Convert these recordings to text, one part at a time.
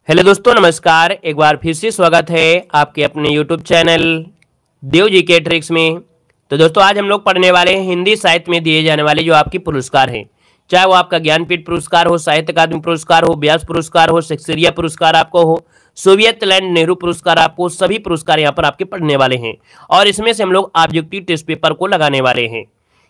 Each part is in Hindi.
हेलो दोस्तों, नमस्कार। एक बार फिर से स्वागत है आपके अपने यूट्यूब चैनल देव जी के ट्रिक्स में। तो दोस्तों, आज हम लोग पढ़ने वाले हैं हिंदी साहित्य में दिए जाने वाले जो आपके पुरस्कार हैं, चाहे वो आपका ज्ञानपीठ पुरस्कार हो, साहित्य अकादमी पुरस्कार हो, व्यास पुरस्कार हो, शेक्सपियर पुरस्कार आपको हो, सोवियत लैंड नेहरू पुरस्कार आपको, सभी पुरस्कार यहाँ पर आपके पढ़ने वाले हैं। और इसमें से हम लोग ऑब्जेक्टिव टेस्ट पेपर को लगाने वाले हैं।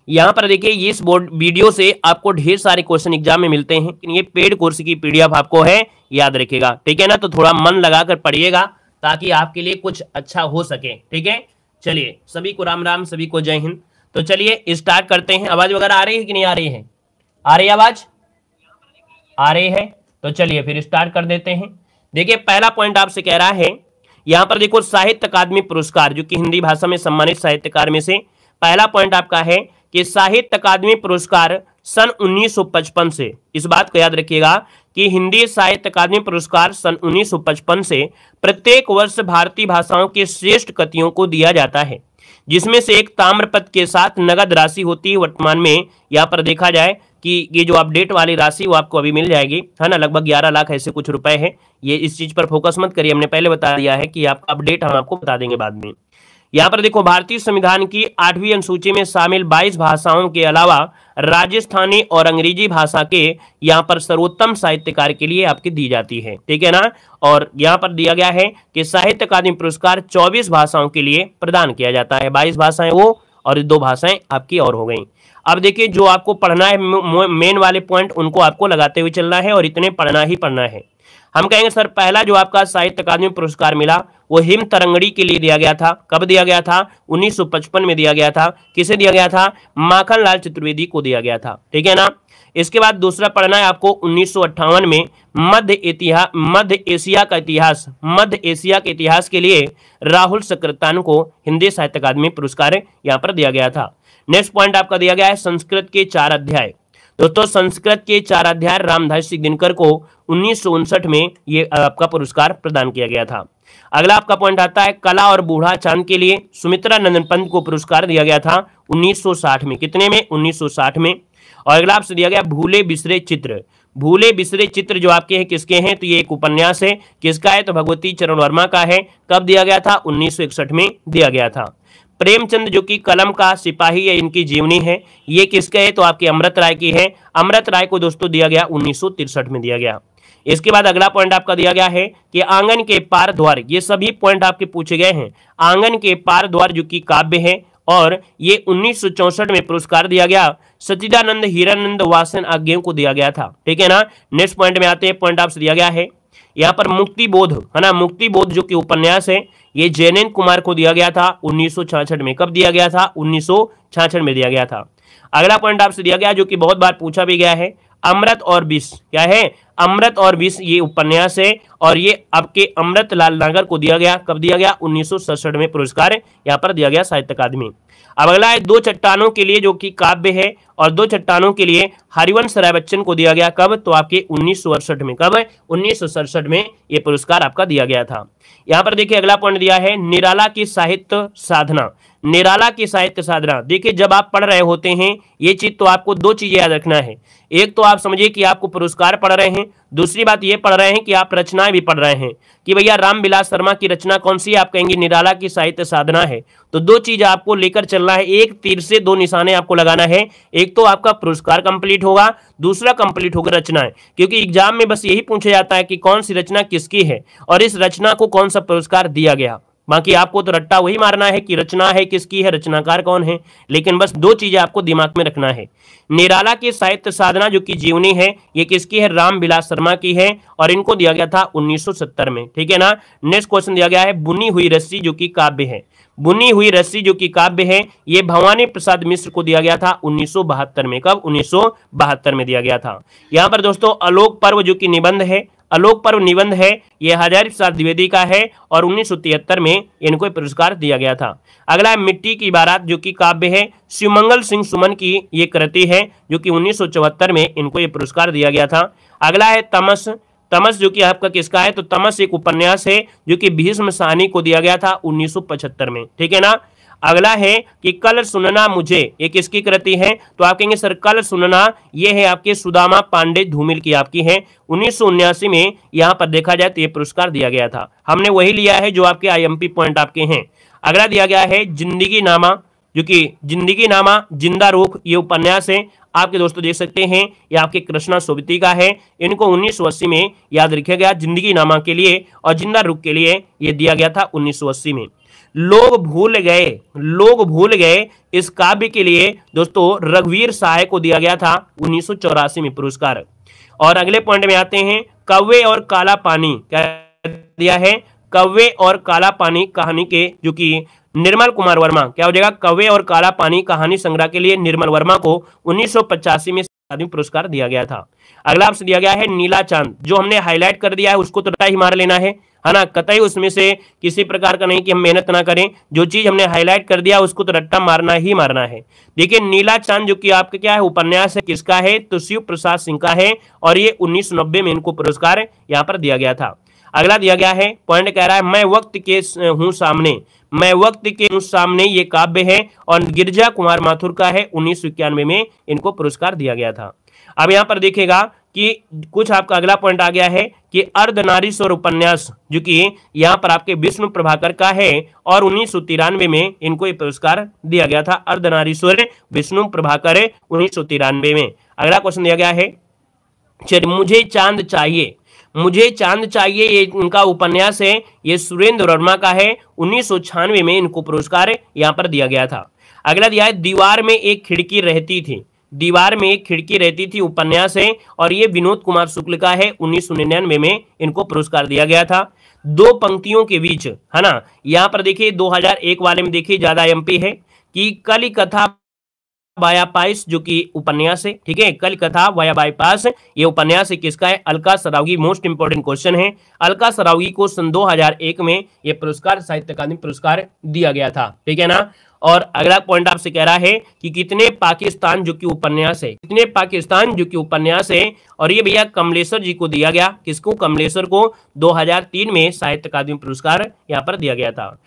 यहाँ पर देखिए, इस बोर्ड वीडियो से आपको ढेर सारे क्वेश्चन एग्जाम में मिलते हैं, लेकिन ये पेड कोर्स की पीडीएफ आपको है, याद रखिएगा, ठीक है ना। तो थोड़ा मन लगाकर पढ़िएगा ताकि आपके लिए कुछ अच्छा हो सके, ठीक है। चलिए, सभी को राम राम, सभी को जय हिंद। तो चलिए स्टार्ट करते हैं। आवाज वगैरह आ रही है कि नहीं आ रही है? आ रही है आवाज? आ रही है। तो चलिए फिर स्टार्ट कर देते हैं। देखिए, पहला पॉइंट आपसे कह रहा है, यहाँ पर देखो, साहित्य अकादमी पुरस्कार, जो कि हिंदी भाषा में सम्मानित साहित्यकार में से पहला पॉइंट आपका है कि साहित्य अकादमी पुरस्कार सन 1955 से, इस बात को याद रखिएगा कि हिंदी साहित्य अकादमी पुरस्कार सन 1955 से प्रत्येक वर्ष भारतीय भाषाओं के श्रेष्ठ कृतियों को दिया जाता है, जिसमें से एक ताम्रपत्र के साथ नगद राशि होती है। वर्तमान में यहाँ पर देखा जाए कि ये जो अपडेट वाली राशि वो आपको अभी मिल जाएगी, है ना, लगभग 11 लाख ऐसे कुछ रुपए है। ये इस चीज पर फोकस मत करिए, हमने पहले बता दिया है कि आपका अपडेट हम आपको बता देंगे बाद में। यहाँ पर देखो, भारतीय संविधान की 8वीं अनुसूची में शामिल 22 भाषाओं के अलावा राजस्थानी और अंग्रेजी भाषा के यहाँ पर सर्वोत्तम साहित्यकार के लिए आपकी दी जाती है, ठीक है ना। और यहाँ पर दिया गया है कि साहित्य अकादमी पुरस्कार 24 भाषाओं के लिए प्रदान किया जाता है। 22 भाषाएं वो और 2 भाषाएं आपकी और हो गई। अब देखिए, जो आपको पढ़ना है मेन वाले पॉइंट, उनको आपको लगाते हुए चलना है और इतने पढ़ना ही पढ़ना है। हम कहेंगे सर, पहला जो आपका साहित्य अकादमी पुरस्कार मिला वो हिम तरंगड़ी के लिए दिया गया था। कब दिया गया था? 1955 में दिया गया था। किसे दिया गया था? माखनलाल चतुर्वेदी को दिया गया था, ठीक है ना। इसके बाद दूसरा पढ़ना है आपको 1958 में मध्य एशिया के इतिहास के लिए राहुल सक्रातान को हिंदी साहित्य अकादमी पुरस्कार यहाँ पर दिया गया था। नेक्स्ट पॉइंट आपका दिया गया है संस्कृत के 4 अध्याय। दोस्तों, संस्कृत के 4 अध्याय रामधारी सिंह दिनकर को 1959 में ये आपका पुरस्कार प्रदान किया गया था। अगला आपका पॉइंट आता है कला और बूढ़ा चांद के लिए सुमित्रा नंदन पंत को पुरस्कार दिया गया था 1960 में। कितने में? 1960 में। और अगला आपसे दिया गया भूले बिसरे चित्र। भूले बिसरे चित्र जो आपके हैं, किसके हैं? तो ये एक उपन्यास है। किसका है? तो भगवती चरण वर्मा का है। कब दिया गया था? 1961 में दिया गया था। प्रेमचंद जो कि कलम का सिपाही है, इनकी जीवनी है, ये किसके है? तो आपकी अमृत राय की है। अमृत राय को दोस्तों दिया गया 1963 में दिया गया। इसके बाद अगला पॉइंट आपका दिया गया है कि आंगन के पार द्वार। ये सभी पॉइंट आपके पूछे गए हैं। आंगन के पार द्वार जो कि काव्य है और ये 1964 में पुरस्कार दिया गया सच्चिदानंद हीरानंद वासन आज्ञेय को दिया गया था, ठीक है ना। नेक्स्ट पॉइंट में आते हैं। पॉइंट आपसे दिया गया है यहाँ पर मुक्ति बोध, है ना, मुक्ति बोध जो कि उपन्यास है, ये जैनेन्द्र कुमार को दिया गया था 1966 में। कब दिया गया था? 1966 में दिया गया था। अगला पॉइंट आपसे दिया गया जो कि बहुत बार पूछा भी गया है, अमृत और विष। क्या है? अमृत और विष, ये उपन्यास है और ये आपके अमृत लाल नागर को दिया गया। कब दिया गया? 1967 में पुरस्कार यहाँ पर दिया गया साहित्य अकादमी। अब अगला है 2 चट्टानों के लिए जो कि काव्य है और 2 चट्टानों के लिए हरिवंश राय बच्चन को दिया गया। कब? तो आपके 1967 में। कब? 1967 में ये पुरस्कार आपका दिया गया था। यहाँ पर देखिए, अगला पॉइंट दिया है निराला की साहित्य साधना। निराला की साहित्य साधना, देखिए जब आप पढ़ रहे होते हैं ये चीज, तो आपको 2 चीजें याद रखना है। एक तो आप समझिए कि आपको पुरस्कार पढ़ रहे हैं, दूसरी बात ये पढ़ रहे हैं कि आप रचनाएं भी पढ़ रहे हैं कि भैया रामविलास शर्मा की रचना कौन सी है? आप कहेंगे निराला की साहित्य साधना है। तो 2 चीज आपको लेकर चलना है, एक तीर से 2 निशाने आपको लगाना है। एक तो आपका पुरस्कार कंप्लीट होगा, दूसरा कंप्लीट होगा रचनाएं, क्योंकि एग्जाम में बस यही पूछा जाता है कि कौन सी रचना किसकी है और इस रचना को कौन सा पुरस्कार दिया गया। बाकी आपको तो रट्टा वही मारना है कि रचना है किसकी है, रचनाकार कौन है, लेकिन बस 2 चीजें आपको दिमाग में रखना है। निराला की साहित्य साधना जो कि जीवनी है, ये किसकी है? रामविलास शर्मा की है और इनको दिया गया था 1970 में, ठीक है ना। नेक्स्ट क्वेश्चन दिया गया है बुनी हुई रस्सी जो कि काव्य है। बुनी हुई रस्सी जो कि काव्य है, ये भवानी प्रसाद मिश्र को दिया गया था 1972 में। कब? 1972 में दिया गया था। यहाँ पर दोस्तों आलोक पर्व जो कि निबंध है, आलोक पर्व निबंध है, ये हजारी प्रसाद द्विवेदी का है और 1973 में इनको पुरस्कार दिया गया था। अगला है मिट्टी की बारात जो कि काव्य है, शिवमंगल सिंह सुमन की ये कृति है जो कि 1974 में इनको ये पुरस्कार दिया गया था। अगला है तमस। तमस जो कि आपका किसका है? तो तमस एक उपन्यास है जो कि भीष्म साहनी को दिया गया था 1975 में, ठीक है ना। अगला है कि कल सुनना मुझे, ये किसकी कृति है? तो आप कहेंगे सर कल सुनना ये है आपके सुदामा पांडे धूमिल की आपकी है। 1979 में यहां पर देखा जाए तो ये पुरस्कार दिया गया था। हमने वही लिया है जो आपके आईएमपी पॉइंट आपके हैं। अगला दिया गया है जिंदगी नामा, जो कि जिंदगी नामा जिंदा रूख ये उपन्यास है आपके दोस्तों देख सकते हैं, ये आपके कृष्णा सोबती का है। इनको 1980 में याद रखा गया जिंदगी नामा के लिए, और जिंदा रूख के लिए ये दिया गया था 1980 में। लोग भूल गए इस काव्य के लिए दोस्तों रघुवीर सहाय को दिया गया था 1984 में पुरस्कार। और अगले पॉइंट में आते हैं, कौवे और काला पानी, क्या दिया है? कौवे और काला पानी कहानी के, जो कि निर्मल कुमार वर्मा, क्या हो जाएगा? कौवे और काला पानी कहानी संग्रह के लिए निर्मल वर्मा को 1985 में अकादमी पुरस्कार दिया गया था। अगला आपसे दिया गया है नीला चांद, जो हमने हाईलाइट कर दिया है उसको तो रट्टा ही मार लेना है ना, कतई उसमें से किसी प्रकार का नहीं कि हम मेहनत ना करें, जो चीज हमने हाईलाइट कर दिया उसको तो रट्टा मारना ही मारना है। देखिए नीला चांद जो कि आपका क्या है उपन्यास है, किसका है? तो शिव प्रसाद सिंह का है, और ये 1990 में इनको पुरस्कार यहाँ पर दिया गया था। अगला दिया गया है पॉइंट कह रहा है मैं वक्त के हूँ सामने, मैं वक्त के हूँ सामने ये काव्य है, और गिरजा कुमार माथुर का है। 1991 में इनको पुरस्कार दिया गया था। अब यहाँ पर देखिएगा कि कुछ आपका अगला पॉइंट आ गया है कि अर्धनारीश्वर उपन्यास, जो कि यहाँ पर आपके विष्णु प्रभाकर का है, और 1993 में इनको ये पुरस्कार दिया गया था। अर्धनारीश्वर विष्णु प्रभाकर 1993 में। अगला क्वेश्चन दिया गया है मुझे चांद चाहिए, मुझे चांद चाहिए ये इनका उपन्यास है, ये सुरेंद्र वर्मा का है। 1996 में इनको पुरस्कार यहाँ पर दिया गया था। अगला दिया है दीवार में एक खिड़की रहती थी, दीवार में एक खिड़की रहती थी उपन्यास है, और ये विनोद कुमार शुक्ल का है। 1999 में इनको पुरस्कार दिया गया था। दो पंक्तियों के बीच, है ना, यहाँ पर देखिए 2001 वाले में देखिए ज्यादा एमपी है कि कली कथा वाया पास, जो कि उपन्यास है, ठीक है, कल कथा वाया बाईपास, ये उपन्यास है किसका है? Alka Saraogi. Most important question है, अलका सरावगी को सन 2001 में ये पुरस्कार साहित्य अकादमी पुरस्कार दिया गया था, ठीक है ना। और अगला पॉइंट आपसे कह रहा है कि कितने पाकिस्तान, जो कि उपन्यास है, कितने पाकिस्तान जो कि उपन्यास है, और ये भैया कमलेश्वर जी को दिया गया। किसको? कमलेश्वर को 2003 में साहित्य अकादमी पुरस्कार यहाँ पर दिया गया था।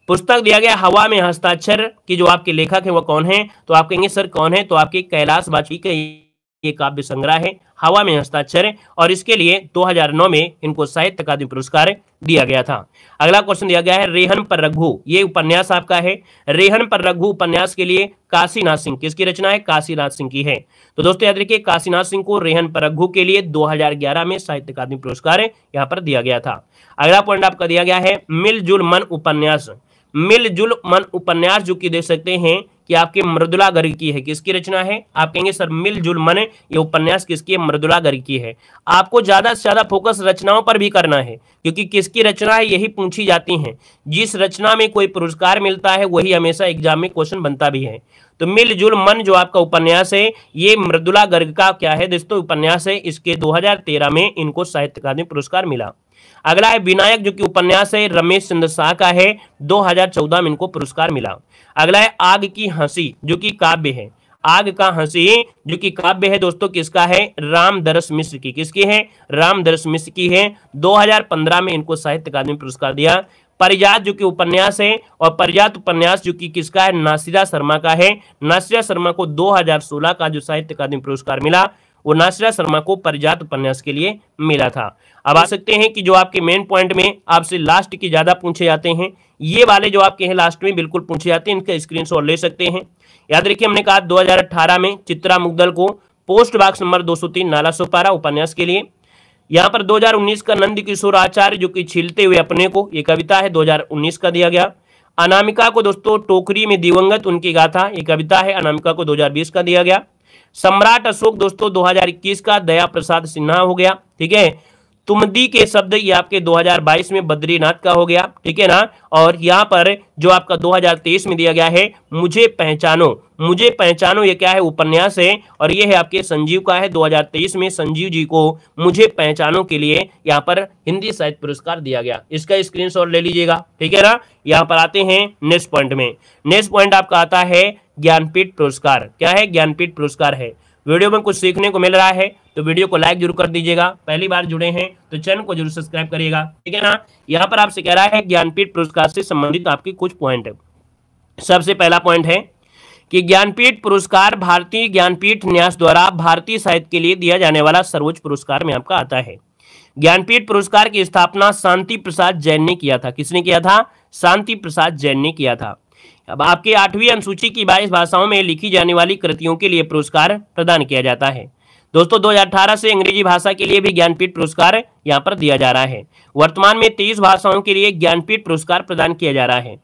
पुस्तक दिया गया हवा में हस्ताक्षर की, जो आपके लेखक है वो कौन है? तो आप कहेंगे सर कौन है? तो आपके कैलाश बाची का ये काव्य संग्रह है हवा में हस्ताक्षर, और इसके लिए 2009 में इनको साहित्य अकादमी पुरस्कार दिया गया था। अगला क्वेश्चन दिया गया है रेहन पर रघु, ये उपन्यास आपका है। रेहन पर रघु उपन्यास के लिए काशीनाथ सिंह, किसकी रचना है? काशीनाथ सिंह की है। तो दोस्तों याद रखिए काशीनाथ सिंह को रेहन पर रघु के लिए 2011 में साहित्य अकादमी पुरस्कार यहाँ पर दिया गया था। अगला पॉइंट आपका दिया गया है मिलजुल मन उपन्यास, मिलजुल मन उपन्यास जो कि देख सकते हैं कि आपके मृदुला गर्ग की है। किसकी रचना है? आप कहेंगे सर मिलजुल मन, ये उपन्यास किसकी है? मृदुला गर्ग की है। आपको ज्यादा से ज्यादा फोकस रचनाओं पर भी करना है, क्योंकि किसकी रचना है यही पूछी जाती है। जिस रचना में कोई पुरस्कार मिलता है वही हमेशा एग्जाम में क्वेश्चन बनता भी है। तो मिलजुल मन जो आपका उपन्यास है ये मृदुला गर्ग का क्या है दोस्तों? उपन्यास है। इसके 2013 में इनको साहित्य अकादमी पुरस्कार मिला। अगला है विनायक जो कि उपन्यास है रमेश चंद्र शाह का है, 2014 में इनको पुरस्कार मिला। अगला है आग की हंसी जो कि काव्य है, आग का हंसी जो कि काव्य है दोस्तों किसका है? रामदरस मिश्र की। किसकी है? रामदरस मिश्र की है। 2015 में इनको साहित्य अकादमी पुरस्कार दिया। परिजात जो कि उपन्यास है, और परिजात उपन्यास जो कि किसका है? नासिरा शर्मा का है। नासिरा शर्मा को 2016 का जो साहित्य अकादमी पुरस्कार मिला वो नासिरा शर्मा को परिजात उपन्यास के लिए मिला था। अब आ सकते हैं कि जो आपके मेन पॉइंट में आपसे लास्ट की ज्यादा पूछे जाते हैं, ये वाले जो आपके हैं लास्ट में बिल्कुल पूछे जाते हैं, इनका स्क्रीनशॉट ले सकते हैं। याद रखिए हमने कहा 2018 में चित्रा मुग्दल को post box number 203 Nala Sopara उपन्यास के लिए। यहाँ पर 2019 का नंद किशोर आचार्य जो कि छीलते हुए अपने को, ये कविता है 2019 का दिया गया। अनामिका को दोस्तों टोकरी में दिवंगत उनकी गाथा, ये कविता है, अनामिका को 2020 का दिया गया। सम्राट अशोक दोस्तों 2021 का दया प्रसाद सिन्हा हो गया, ठीक है। तुमदी के शब्द ये आपके 2022 में बद्रीनाथ का हो गया, ठीक है ना। और यहाँ पर जो आपका 2023 में दिया गया है मुझे पहचानो, मुझे पहचानो ये क्या है? उपन्यास है, और ये है आपके संजीव का है। 2023 में संजीव जी को मुझे पहचानो के लिए यहाँ पर हिंदी साहित्य पुरस्कार दिया गया। इसका स्क्रीनशॉट ले लीजिएगा, ठीक है ना। यहाँ पर आते हैं नेक्स्ट पॉइंट में। नेक्स्ट पॉइंट आपका आता है ज्ञानपीठ पुरस्कार। क्या है? ज्ञानपीठ पुरस्कार है। वीडियो में कुछ सीखने को मिल रहा है तो वीडियो को लाइक जरूर कर दीजिएगा। पहली बार जुड़े हैं तो चैनल को जरूर सब्सक्राइब करिएगा, ठीक है ना। यहाँ पर आपसे कह रहा है ज्ञानपीठ पुरस्कार से संबंधित आपकी कुछ पॉइंट है। सबसे पहला पॉइंट है कि ज्ञानपीठ पुरस्कार भारतीय ज्ञानपीठ न्यास द्वारा भारतीय साहित्य के लिए दिया जाने वाला सर्वोच्च पुरस्कार में आपका आता है। ज्ञानपीठ पुरस्कार की स्थापना शांति प्रसाद जैन ने किया था। किसने किया था? शांति प्रसाद जैन ने किया था। अब आपके 8वीं अनुसूची की 22 भाषाओं में लिखी जाने वाली कृतियों के लिए पुरस्कार प्रदान किया जाता है। दोस्तों 2018 से अंग्रेजी भाषा के लिए भी ज्ञानपीठ पुरस्कार यहाँ पर दिया जा रहा है। वर्तमान में 23 भाषाओं के लिए ज्ञानपीठ पुरस्कार प्रदान किया जा रहा है।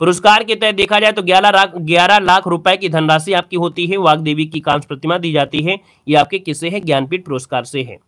पुरस्कार के तहत देखा जाए तो 11 लाख रुपए की धनराशि आपकी होती है। वाग्देवी की कांस्य प्रतिमा दी जाती है। ये आपके किससे है? ज्ञानपीठ पुरस्कार से है।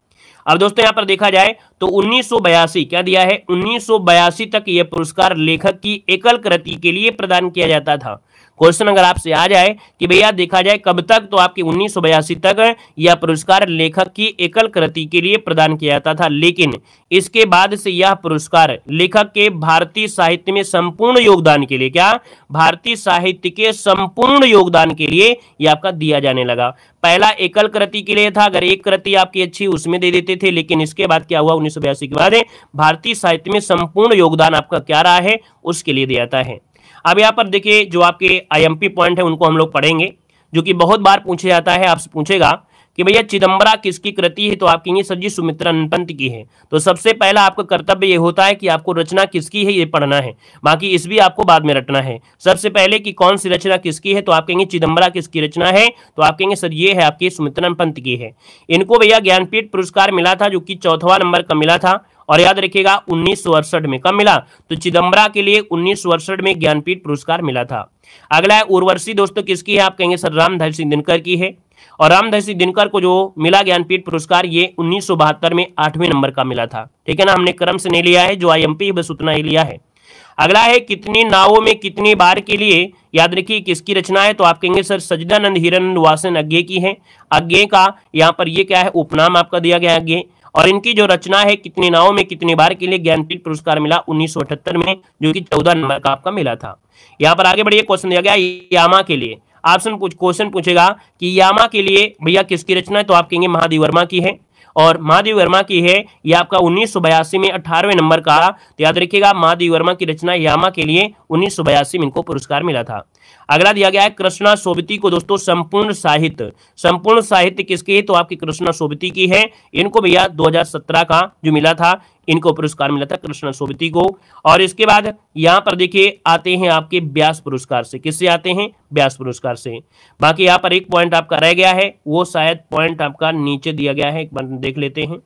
अब दोस्तों यहाँ पर देखा जाए तो 1982 क्या दिया है? 1982 तक यह पुरस्कार लेखक की एकल कृति के लिए प्रदान किया जाता था। क्वेश्चन अगर आपसे आ जाए कि भैया देखा जाए कब तक, तो आपकी 1982 तक यह पुरस्कार लेखक की एकल कृति के लिए प्रदान किया जाता था, लेकिन इसके बाद से यह पुरस्कार लेखक के भारतीय साहित्य में संपूर्ण योगदान के लिए, क्या? भारतीय साहित्य के संपूर्ण योगदान के लिए यह आपका दिया जाने लगा। पहला एकल कृति के लिए था, अगर एक कृति आपकी अच्छी उसमें दे देते थे, लेकिन इसके बाद क्या हुआ? 1982 के बाद भारतीय साहित्य में संपूर्ण योगदान आपका क्या रहा है? उसके लिए दिया जाता है। अब यहाँ पर देखिए जो आपके आईएमपी पॉइंट है उनको हम लोग पढ़ेंगे, जो कि बहुत बार पूछा जाता है। आपसे पूछेगा कि भैया चिदंबरा किसकी कृति है, तो आप कहेंगे सर जी सुमित्रा ननपंथ की है। तो सबसे पहला आपका कर्तव्य ये होता है कि आपको रचना किसकी है ये पढ़ना है, बाकी इस भी आपको बाद में रटना है। सबसे पहले कि कौन सी रचना किसकी है, तो आप कहेंगे चिदंबरा किसकी रचना है, तो आप कहेंगे सर ये है आपकी सुमित्रा ननपंथ की है। इनको भैया ज्ञानपीठ पुरस्कार मिला था, जो कि 4वां नंबर का मिला था। और याद रखिएगा 1968 में कब मिला? तो चिदंबरा के लिए 1968 में ज्ञानपीठ पुरस्कार मिला था। अगला है उर्वशी। दोस्तों किसकी है? आप कहेंगे सर रामधारी सिंह दिनकर की है। और रामधारी सिंह दिनकर को जो मिला ज्ञानपीठ पुरस्कार ये 1972 में 8वें नंबर का मिला था। ठीक है ना, हमने क्रम से नहीं लिया है, जो आईएमपी बस उतना ही लिया है। अगला है कितनी नावों में कितनी बार के लिए, याद रखिए किसकी रचना है, तो आप कहेंगे सर सच्चिदानंद हिरानंद वासन अज्ञे की है। अज्ञे का यहाँ पर ये क्या है? उपनाम आपका दिया गया है अज्ञे। और इनकी जो रचना है कितनी नावों में कितनी बार के लिए ज्ञानपीठ पुरस्कार मिला 1978 में, जो कि 14 नंबर का आपका मिला था। यहाँ पर आगे बढ़िए क्वेश्चन दिया गया यामा के लिए। क्वेश्चन पूछेगा कि यामा के लिए भैया किसकी रचना है, तो आप कहेंगे महादेव वर्मा की है। और महादेव वर्मा की है ये आपका 1982 में 18वें नंबर का। तो याद रखिएगा महादेव वर्मा की रचना यामा के लिए 1982 में इनको पुरस्कार मिला था। अगला दिया गया है कृष्णा सोबती को। दोस्तों संपूर्ण साहित्य किसकी है, तो आपकी कृष्णा सोबती की है। इनको भैया 2017 का जो मिला था, इनको पुरस्कार मिला था कृष्णा सोबती को। और इसके बाद यहाँ पर देखिए आते हैं आपके व्यास पुरस्कार से। किससे आते हैं? व्यास पुरस्कार से। बाकी यहाँ पर एक पॉइंट आपका रह गया है, वो शायद पॉइंट आपका नीचे दिया गया है, एक बार देख लेते हैं।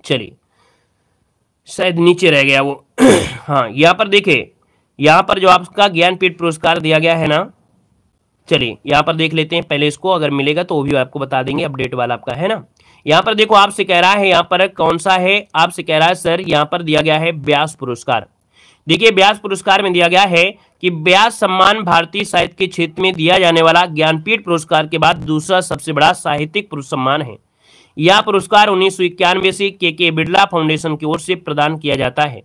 चलिए शायद नीचे रह गया वो हाँ यहाँ पर देखिए, यहाँ पर जो आपका ज्ञानपीठ पुरस्कार दिया गया है ना, चलिए यहाँ पर देख लेते हैं पहले इसको, अगर मिलेगा तो वो भी आपको बता देंगे। अपडेट वाला आपका है ना। यहाँ पर देखो आपसे कह रहा है, यहाँ पर कौन सा है, आपसे कह रहा है सर यहाँ पर दिया गया है व्यास पुरस्कार। देखिए व्यास पुरस्कार में दिया गया है कि व्यास सम्मान भारतीय साहित्य के क्षेत्र में दिया जाने वाला ज्ञानपीठ पुरस्कार के बाद दूसरा सबसे बड़ा साहित्यिक सम्मान है। यह पुरस्कार 1991 से के बिरला फाउंडेशन की ओर से प्रदान किया जाता है।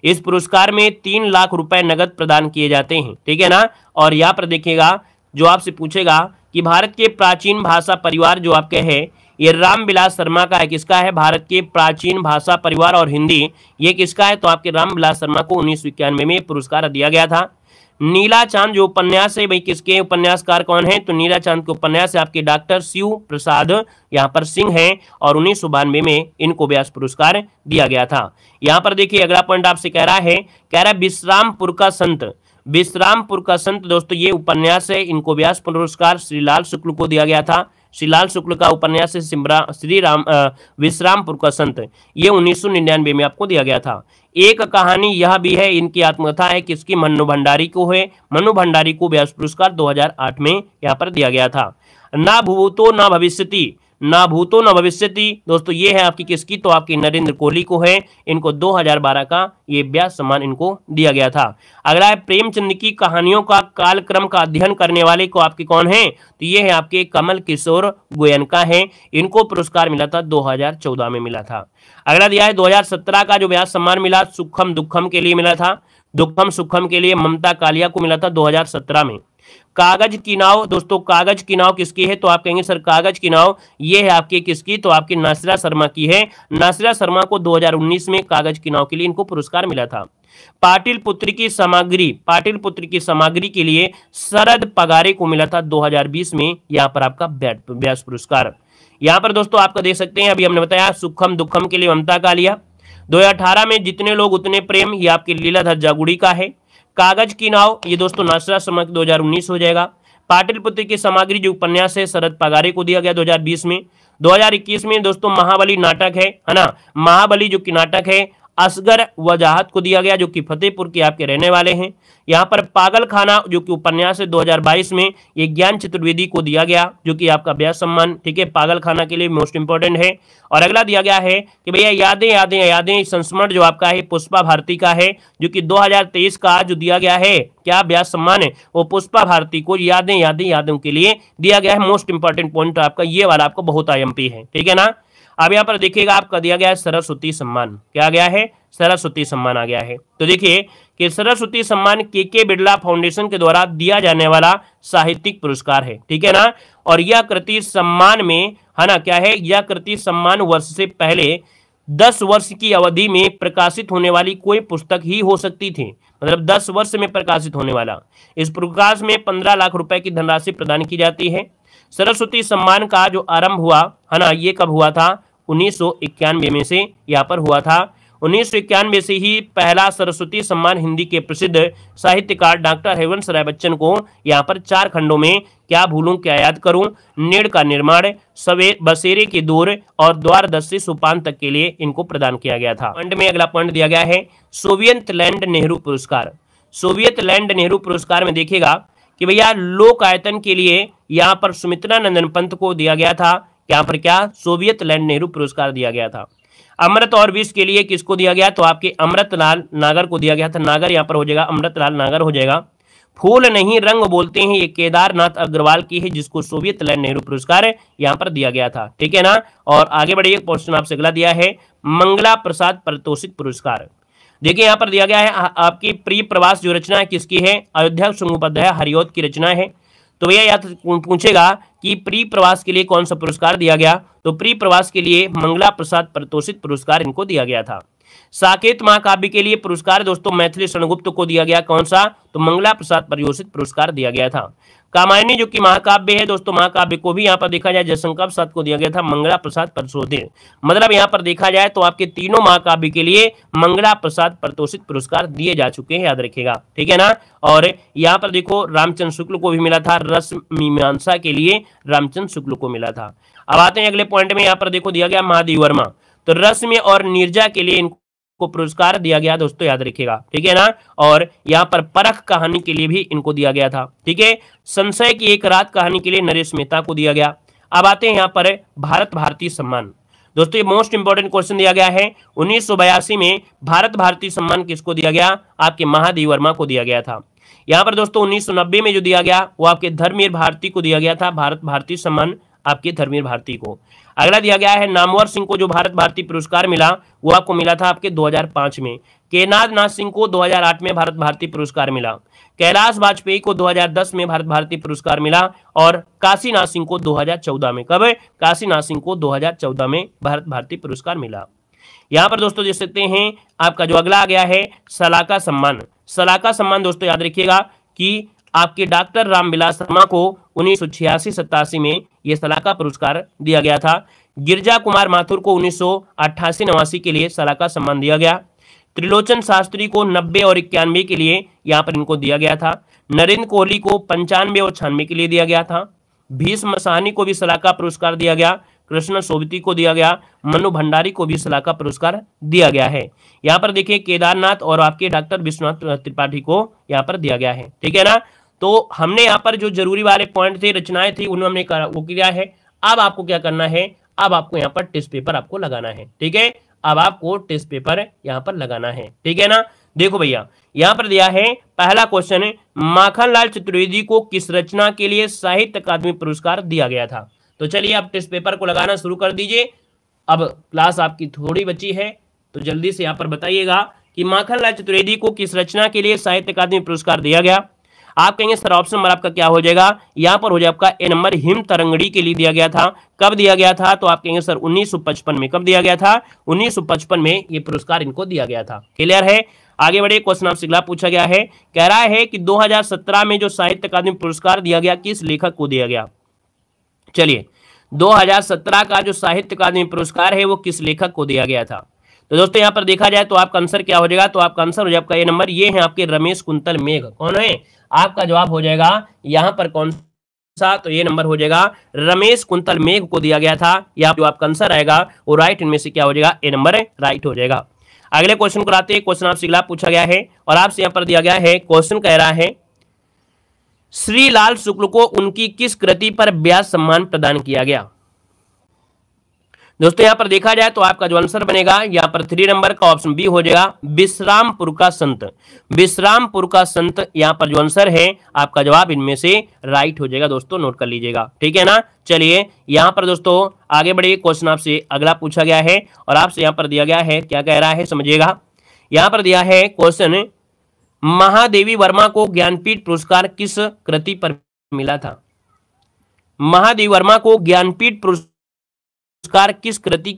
इस पुरस्कार में 3 लाख रुपए नगद प्रदान किए जाते हैं। ठीक है ना। और यहाँ पर देखिएगा जो आपसे पूछेगा कि भारत के प्राचीन भाषा परिवार जो आपके है ये रामविलास शर्मा का है। किसका है? भारत के प्राचीन भाषा परिवार और हिंदी, ये किसका है? तो आपके रामविलास शर्मा को 1991 में पुरस्कार दिया गया था। नीला चांद जो उपन्यास है, भाई किसके उपन्यासकार कौन है? तो नीला चांद के उपन्यास है आपके डॉक्टर शिव प्रसाद यहाँ पर सिंह हैं। और 1992 में इनको व्यास पुरस्कार दिया गया था। यहाँ पर देखिए अगला पॉइंट आपसे कह रहा है विश्रामपुर का संत। विश्रामपुर का संत दोस्तों ये उपन्यास है, इनको व्यास पुरस्कार श्रीलाल शुक्ल को दिया गया था। श्रीलाल शुक्ल का उपन्यास है विश्रामपुर का संत, ये 1999 में आपको दिया गया था। एक कहानी यह भी है, इनकी आत्मकथा है, किसकी? मन्नू भंडारी को है। मन्नू भंडारी को व्यास पुरस्कार 2008 में यहाँ पर दिया गया था। ना भूतो ना भविष्यति, ना भूतो न भविष्यति दोस्तों ये है आपकी किसकी? तो आपकी नरेंद्र कोहली को है। इनको 2012 का ये व्यास सम्मान इनको दिया गया था। अगला है प्रेमचंद की कहानियों का कालक्रम का अध्ययन करने वाले को आपके कौन है? तो ये है आपके कमल किशोर गोयनका है। इनको पुरस्कार मिला था 2014 में मिला था। अगला दिया है 2017 का जो व्यास सम्मान मिला सुखम दुखम के लिए मिला था। दुखम सुखम के लिए ममता कालिया को मिला था 2017 में। कागज की नाव, दोस्तों कागज की नाव किसकी है? तो आप कहेंगे सर कागज की नाव ये है आपकी किसकी? तो आपकी नासिरा शर्मा की है। नासिरा शर्मा को 2019 में कागज की नाव के लिए इनको पुरस्कार मिला था। पाटिल पुत्र की सामग्री के लिए शरद पगारे को मिला था 2020 में, यहाँ पर आपका व्यास पुरस्कार। यहाँ पर दोस्तों आपका देख सकते हैं, अभी हमने बताया सुखम दुखम के लिए ममता कालिया। 2018 में जितने लोग उतने प्रेम, ये आपके लीलाधर जागुड़ी का है। कागज की नाव ये दोस्तों नासिरा शर्मा 2019 हो जाएगा। पाटिल पुत्र की सामग्री जो उपन्यास है शरद पगारे को दिया गया 2020 में। 2021 में दोस्तों महाबली नाटक है ना, महाबली जो कि नाटक है असगर वजाहत को दिया गया, जो कि फतेहपुर के आपके रहने वाले हैं। यहाँ पर पागल खाना जो कि उपन्यास है 2022 में, ये ज्ञान चतुर्वेदी को दिया गया, जो कि आपका व्यास सम्मान, ठीक है, पागल खाना के लिए मोस्ट इंपोर्टेंट है। और अगला दिया गया है कि भैया यादें यादें यादें संस्मरण जो आपका है पुष्पा भारती का है, जो कि 2023 का जो दिया गया है क्या व्यास सम्मान है, वो पुष्पा भारती को यादें यादें यादों के लिए दिया गया है। मोस्ट इंपॉर्टेंट पॉइंट आपका ये वाला आपको बहुत आईएमपी है, ठीक है ना। अब यहाँ पर देखिएगा आपका दिया गया है सरस्वती सम्मान, क्या गया है? सरस्वती सम्मान आ गया है। तो देखिए कि सरस्वती सम्मान के बिरला फाउंडेशन के द्वारा दिया जाने वाला साहित्यिक पुरस्कार है, ठीक है ना। और यह कृति सम्मान में है ना क्या है, यह कृति सम्मान वर्ष से पहले 10 वर्ष की अवधि में प्रकाशित होने वाली कोई पुस्तक ही हो सकती थी, मतलब 10 वर्ष में प्रकाशित होने वाला। इस पुरस्कार में 15 लाख रुपए की धनराशि प्रदान की जाती है। सरस्वती सम्मान का जो आरंभ हुआ है ना, ये कब हुआ था? 1991 में से यहाँ पर हुआ था। 1991 से ही पहला सरस्वती सम्मान हिंदी के प्रसिद्ध साहित्यकार डॉक्टर हरिवंश राय बच्चन को यहाँ पर 4 खंडों में क्या भूलूं क्या याद करूं, नीड़ का निर्माण, बसेरे की दूर और द्वारदश से सोपान तक के लिए इनको प्रदान किया गया था। पॉइंट में अगला पॉइंट दिया गया है सोवियत लैंड नेहरू पुरस्कार। सोवियत लैंड नेहरू पुरस्कार में देखिएगा कि भैया लोक आयतन के लिए यहाँ पर सुमित्रा नंदन पंत को दिया गया था। यहाँ पर क्या? सोवियत लैंड नेहरू पुरस्कार दिया गया था। अमृत और विष के लिए किसको दिया गया? तो आपके अमृतलाल नागर को दिया गया था। नागर यहाँ पर हो जाएगा, अमृतलाल नागर हो जाएगा। फूल नहीं रंग बोलते हैं, ये केदारनाथ अग्रवाल की है, जिसको सोवियत लैंड नेहरू पुरस्कार यहाँ पर दिया गया था, ठीक है ना। और आगे बढ़िए, क्वेश्चन आपसे अगला दिया है मंगला प्रसाद पारितोषिक पुरस्कार। देखिए यहाँ पर दिया गया है आपकी प्रिय प्रवास जो रचना है किसकी है? अयोध्या गंगोपाध्याय हरिऔध की रचना है। तो भैया याद पूछेगा कि प्रिय प्रवास के लिए कौन सा पुरस्कार दिया गया? तो प्रिय प्रवास के लिए मंगला प्रसाद पारितोषिक पुरस्कार इनको दिया गया था। साकेत महाकाव्य के लिए पुरस्कार दोस्तों मैथिली शरणगुप्त को दिया गया, कौन सा? तो मंगला प्रसाद पारितोषिक पुरस्कार दिया गया था। कामायनी जो कि महाकाव्य है दोस्तों, महाकाव्य को भी यहाँ पर देखा जाए जयशंकर प्रसाद को दिया गया था मंगला प्रसाद पारितोषिक। मतलब यहाँ पर देखा जाए तो आपके तीनों महाकाव्य के लिए मंगला प्रसाद पारितोषिक पुरस्कार दिए जा चुके हैं, याद रखिएगा, ठीक है ना। और यहाँ पर देखो रामचंद्र शुक्ल को भी मिला था, रस मीमांसा के लिए रामचंद्र शुक्ल को मिला था। अब आते हैं अगले पॉइंट में, यहाँ पर देखो दिया गया महादेव वर्मा, तो रस्म और नीरजा के लिए को पुरस्कार दिया गया दोस्तों, याद रखिएगा, ठीक है ना। और यहाँ पर परख कहानी के लिए भी इनको दिया गया था, ठीक है। संशय की एक रात कहानी के लिए नरेश मेहता को दिया गया। अब आते हैं यहाँ पर भारत भारती सम्मान। दोस्तों ये मोस्ट इंपोर्टेंट क्वेश्चन दिया गया है। 1982 में भारत भारती सम्मान किसको दिया गया? आपके महादेव वर्मा को दिया गया था। यहाँ पर दोस्तों 1990 में जो दिया गया वो आपके धर्मवीर भारती को दिया गया था, भारत भारती सम्मान आपके धर्मवीर भारती को। अगला दिया गया है नामवर सिंह को जो भारत भारती पुरस्कार मिला वो आपको मिला था आपके 2005 में। केदार नाथ सिंह को 2008 में भारत भारती पुरस्कार मिला। कैलाश वाजपेयी को 2010 में भारत भारती पुरस्कार मिला। और काशीनाथ सिंह को 2014 में, कब? काशीनाथ सिंह को 2014 में भारत भारती पुरस्कार मिला। यहाँ पर दोस्तों देख सकते हैं आपका जो अगला आ गया है सलाका सम्मान। सलाका सम्मान दोस्तों याद रखिएगा कि आपके डॉक्टर रामविलास शर्मा को 1986-87 में यह सलाका पुरस्कार दिया गया था। गिरजा कुमार माथुर को 1988-89 के लिए सलाका सम्मान दिया गया। त्रिलोचन शास्त्री को 90 और 91 के लिए यहाँ पर इनको दिया गया था। नरेंद्र कोहली को 95 और 96 के लिए दिया गया था। भीष्म साहनी को भी सलाका पुरस्कार दिया गया। कृष्ण सोबती को दिया गया। मनु भंडारी को भी सलाका पुरस्कार दिया गया है। यहाँ पर देखिए केदारनाथ और आपके डॉक्टर विश्वनाथ त्रिपाठी को यहाँ पर दिया गया है, ठीक है ना। तो हमने यहाँ पर जो जरूरी वाले पॉइंट थे, रचनाएं थी, उन्होंने वो किया है। अब आपको क्या करना है? अब आपको यहाँ पर टेस्ट पेपर आपको लगाना है, ठीक है। अब आपको टेस्ट पेपर यहाँ पर लगाना है, ठीक है ना। देखो भैया यहाँ पर दिया है पहला क्वेश्चन, माखनलाल चतुर्वेदी को किस रचना के लिए साहित्य अकादमी पुरस्कार दिया गया था? तो चलिए आप टेस्ट पेपर को लगाना शुरू कर दीजिए। अब क्लास आपकी थोड़ी बची है तो जल्दी से यहाँ पर बताइएगा कि माखनलाल चतुर्वेदी को किस रचना के लिए साहित्य अकादमी पुरस्कार दिया गया। आप कहेंगे सर ऑप्शन नंबर आपका क्या हो जाएगा, यहाँ पर हो जाएगा आपका ए नंबर हिम तरंगड़ी के लिए दिया गया था। कब दिया गया था, तो आप कहेंगे सर 1955 में। कब दिया गया था, 1955 में ये पुरस्कार इनको दिया गया था। क्लियर है। आगे बढ़े, क्वेश्चन आपसे अगला पूछा गया है, कह रहा है कि 2017 में जो साहित्य अकादमी पुरस्कार दिया गया किस लेखक को दिया गया। चलिए 2017 का जो साहित्य अकादमी पुरस्कार है वो किस लेखक को दिया गया था। तो दोस्तों यहाँ पर देखा जाए तो आपका आंसर क्या हो जाएगा, तो आपका आंसर हो जाएगा ये नंबर, ये है आपके रमेश कुंतल मेघ। कौन है, आपका जवाब हो जाएगा यहाँ पर कौन सा, तो ये नंबर हो जाएगा रमेश कुंतल मेघ को दिया गया था। या जो आपका आंसर आएगा वो राइट, इनमें से क्या हो जाएगा, ए नंबर राइट हो जाएगा। अगले क्वेश्चन को आते हैं। क्वेश्चन आपसे अगला पूछा गया है और आपसे यहाँ पर दिया गया है, क्वेश्चन कह रहा है श्री लाल शुक्ल को उनकी किस कृति पर व्यास सम्मान प्रदान किया गया। दोस्तों यहाँ पर देखा जाए तो आपका जो आंसर बनेगा यहाँ पर 3 नंबर का ऑप्शन बी हो जाएगा, विश्रामपुर का संत। विश्रामपुर का संत यहाँ पर जो आंसर है आपका जवाब इनमें से राइट हो जाएगा। दोस्तों नोट कर लीजिएगा, ठीक है ना। चलिए यहाँ पर दोस्तों आगे बढ़िए, क्वेश्चन आपसे अगला पूछा गया है और आपसे यहाँ पर दिया गया है, क्या कह रहा है समझिएगा। यहाँ पर दिया है क्वेश्चन, महादेवी वर्मा को ज्ञानपीठ पुरस्कार किस कृति पर मिला था। महादेवी वर्मा को ज्ञानपीठ पुरस्कार किस कृति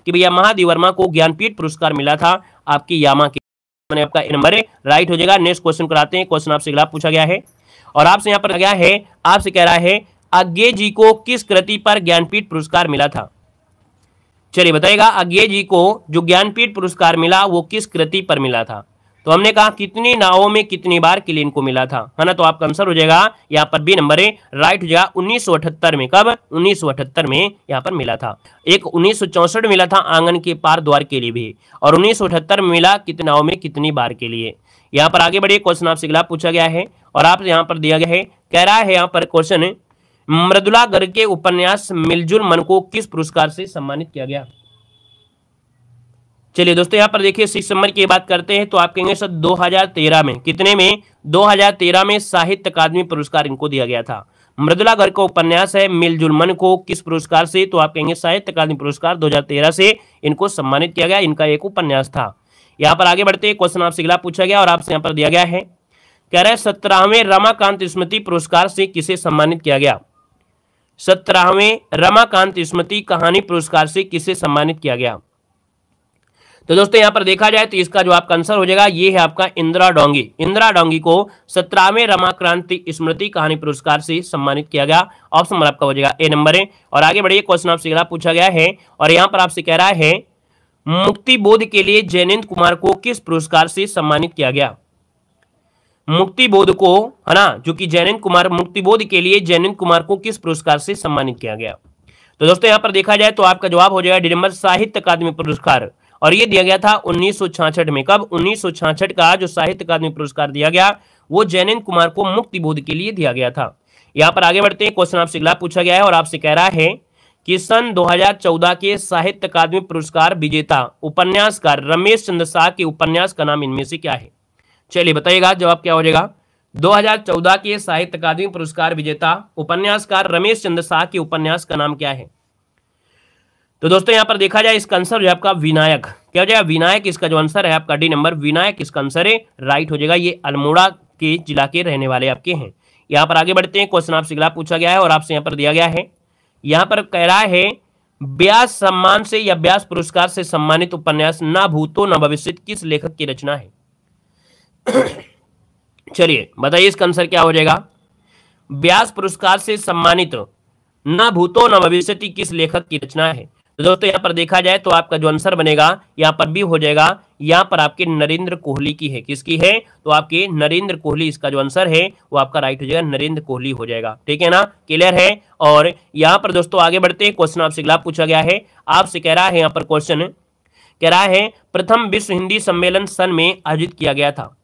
कि भैया महादेवी वर्मा को ज्ञानपीठ पुरस्कार मिला था आपकी यामा के, मैंने आपका नंबर राइट हो जाएगा। नेक्स्ट क्वेश्चन कराते हैं। क्वेश्चन आपसे अगला पूछा गया है और आपसे यहाँ पर गया है, आपसे कह रहा है अज्ञे जी को किस कृति पर ज्ञानपीठ पुरस्कार मिला था। चलिए बताइएगा, अज्ञे जी को जो ज्ञानपीठ पुरस्कार मिला वो किस कृति पर मिला था। तो हमने कहा कितनी नावों में कितनी बार के लिए इनको मिला था, है ना। तो आपका आंसर हो जाएगा यहाँ पर बी नंबर राइट हो जाएगा 1978 में। कब, 1978 में यहाँ पर मिला था। एक 1964 में मिला था आंगन के पार द्वार के लिए भी, और 1978 में मिला कितनी नावों में कितनी बार के लिए। यहाँ पर आगे बढ़िए, क्वेश्चन आपसे अगला पूछा गया है और आप यहाँ पर दिया गया है, कह रहा है यहाँ पर क्वेश्चन, मृदुला गर्ग के उपन्यास मिलजुल मन को किस पुरस्कार से सम्मानित किया गया। चलिए दोस्तों यहाँ पर देखिए 6 नंबर की बात करते हैं तो आप कहेंगे सर 2013 में, कितने में, 2013 में साहित्य अकादमी पुरस्कार इनको दिया गया था। मृदुला गर्ग का उपन्यास है मिलजुल मन को किस पुरस्कार से, तो आप कहेंगे साहित्य अकादमी पुरस्कार 2013 से इनको सम्मानित किया गया। इनका एक उपन्यास था। यहाँ पर आगे बढ़ते हैं, क्वेश्चन आपसे अगला पूछा गया और आपसे यहाँ पर दिया गया है, कह रहे 17वें रमाकांत स्मृति पुरस्कार से किसे सम्मानित किया गया। 17वें रमाकांत स्मृति कहानी पुरस्कार से किसे सम्मानित किया गया। तो दोस्तों यहाँ पर देखा जाए तो इसका जो आपका आंसर हो जाएगा ये है आपका इंदिरा डोंगी। इंदिरा डोंगी को 17वें रमाकांत स्मृति कहानी पुरस्कार से सम्मानित किया गया। ऑप्शन नंबर आपका हो जाएगा ए नंबर है। और आगे बढ़िए, क्वेश्चन आपसे अगला पूछा गया है और यहाँ पर आपसे कह रहा है मुक्ति बोध के लिए जयनेंद्र कुमार को किस पुरस्कार से सम्मानित किया गया। मुक्ति बोध को, है ना, जो कि जयनेंद्र कुमार, मुक्ति बोध के लिए जयनेंद्र कुमार को किस पुरस्कार से सम्मानित किया गया। तो दोस्तों यहाँ पर देखा जाए तो आपका जवाब हो जाएगा डी नंबर साहित्य अकादमी पुरस्कार, और ये दिया गया था 1966 में। कब, 1966 का जो साहित्य अकादमी पुरस्कार दिया गया वो जयनेंद्र कुमार को मुक्ति बोध के लिए दिया गया था। यहाँ पर आगे बढ़ते हैं, क्वेश्चन आपसे अगला पूछा गया है और आपसे कह रहा है कि सन 2014 के साहित्य अकादमी पुरस्कार विजेता उपन्यासकार रमेश चंद्र शाह के उपन्यास का नाम इनमें से क्या है। चलिए बताइएगा, जवाब क्या हो जाएगा। 2014 के साहित्य अकादमी पुरस्कार विजेता उपन्यासकार रमेश चंद्र शाह के उपन्यास का नाम क्या है। तो दोस्तों यहाँ पर देखा जाए इसका आंसर है आपका विनायक। क्या हो जाएगा, विनायक। इसका जो आंसर है आपका डी नंबर विनायक, इसका आंसर है राइट हो जाएगा। ये अल्मोड़ा के जिला के रहने वाले आपके हैं। यहाँ पर आगे बढ़ते हैं, क्वेश्चन आपसे अगला पूछा गया है और आपसे यहाँ पर दिया गया है, यहाँ पर कह रहा है व्यास सम्मान से या व्यास पुरस्कार से सम्मानित उपन्यास ना भूतो न भविष्य किस लेखक की रचना है। चलिए बताइए इसका आंसर क्या हो जाएगा। व्यास पुरस्कार से सम्मानित न भूतो न भविष्य किस लेखक की रचना है। तो दोस्तों यहाँ पर देखा जाए तो आपका जो आंसर बनेगा यहाँ पर भी हो जाएगा, यहाँ पर आपके नरेंद्र कोहली की है। किसकी है, तो आपके नरेंद्र कोहली, इसका जो आंसर है वो आपका राइट हो जाएगा, नरेंद्र कोहली हो जाएगा। ठीक है ना, क्लियर है। और यहाँ पर दोस्तों आगे बढ़ते हैं, क्वेश्चन आपसे अगला पूछा गया है, आपसे कह रहा है यहाँ पर क्वेश्चन कह रहा है प्रथम विश्व हिंदी सम्मेलन सन में आयोजित किया गया था।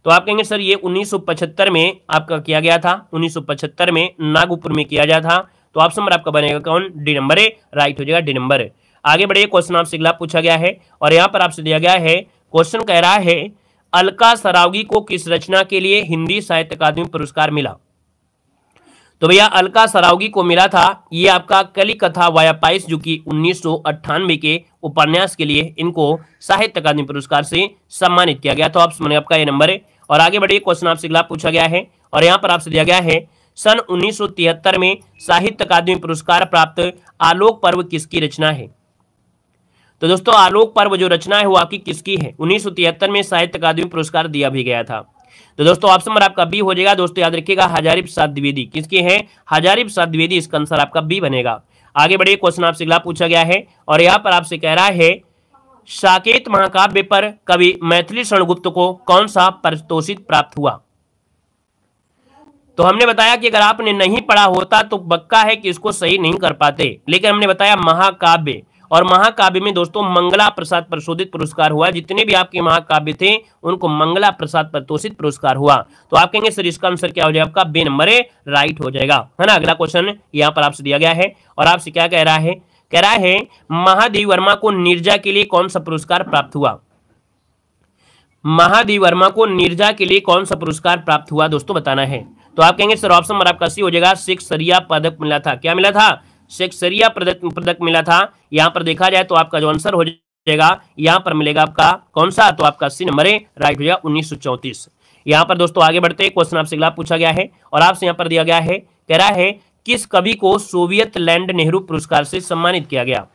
तो आप कहेंगे सर ये 1975 में आपका किया गया था, 1975 में नागपुर में किया गया था। तो ऑप्शन नंबर आपका बनेगा कौन, डी नंबर है, राइट हो जाएगा डी नंबर है। आगे बढ़िए, क्वेश्चन आपसे अगला पूछा गया है और यहाँ पर आपसे दिया गया है, क्वेश्चन कह रहा है अलका सरावगी को किस रचना के लिए हिंदी साहित्य अकादमी पुरस्कार मिला। तो भैया अलका सरावगी को मिला था ये आपका कली कथा वायापाइस, जो कि 1998 के उपन्यास के लिए इनको साहित्य अकादमी पुरस्कार से सम्मानित किया गया। तो ऑप्शन आपका ये नंबर है। और आगे बढ़िए, क्वेश्चन आपसे अगला पूछा गया है और यहाँ पर आपसे दिया गया है सन 1973 में साहित्य अकादमी पुरस्कार प्राप्त आलोक पर्व किसकी रचना है। तो दोस्तों आलोक पर्व जो रचना है वो आपकी किसकी है। 1973 में साहित्य अकादमी पुरस्कार दिया भी गया था। तो दोस्तों ऑप्शन नंबर आपका बी हो जाएगा। दोस्तों याद रखिएगा हजारी प्रसाद द्विवेदी किसके हैं, हजारी प्रसाद द्विवेदी, इसका आंसर आपका बी बनेगा। आगे बढ़िए, क्वेश्चन आपसे अगला पूछा गया है और यहाँ पर आपसे कह रहा है साकेत महाकाव्य पर कवि मैथिली शरण गुप्त को कौन सा पारितोषिक प्राप्त हुआ। तो हमने बताया कि अगर आपने नहीं पढ़ा होता तो पक्का है कि इसको सही नहीं कर पाते, लेकिन हमने बताया महाकाव्य, और महाकाव्य में दोस्तों मंगला प्रसाद प्रशोधित पुरस्कार हुआ। जितने भी आपके महाकाव्य थे उनको मंगला प्रसाद प्रतोषित पुरस्कार हुआ। तो आप कहेंगे सर इसका आंसर क्या हो जाएगा, आपका बी नंबर राइट हो जाएगा, है ना। अगला क्वेश्चन यहाँ पर आपसे दिया गया है और आपसे क्या कह रहा है, कह रहा है महादेवी वर्मा को नीरजा के लिए कौन सा पुरस्कार प्राप्त हुआ। महादेवी वर्मा को नीरजा के लिए कौन सा पुरस्कार प्राप्त हुआ दोस्तों बताना है। तो आप कहेंगे सर ऑप्शन नंबर आपका सी हो जाएगा, शेक्सपियर पदक मिला था। क्या मिला था, शेक्सपियर पदक मिला था। यहाँ पर देखा जाए तो आपका जो आंसर हो जाएगा यहाँ पर मिलेगा आपका कौन सा, तो आपका सी नंबर राइट हो जाएगा 1934। यहाँ पर दोस्तों आगे बढ़ते हैं, क्वेश्चन आपसे अगला पूछा गया है और आपसे यहाँ पर दिया गया है, कह रहा है किस कवि को सोवियत लैंड नेहरू पुरस्कार से सम्मानित किया गया।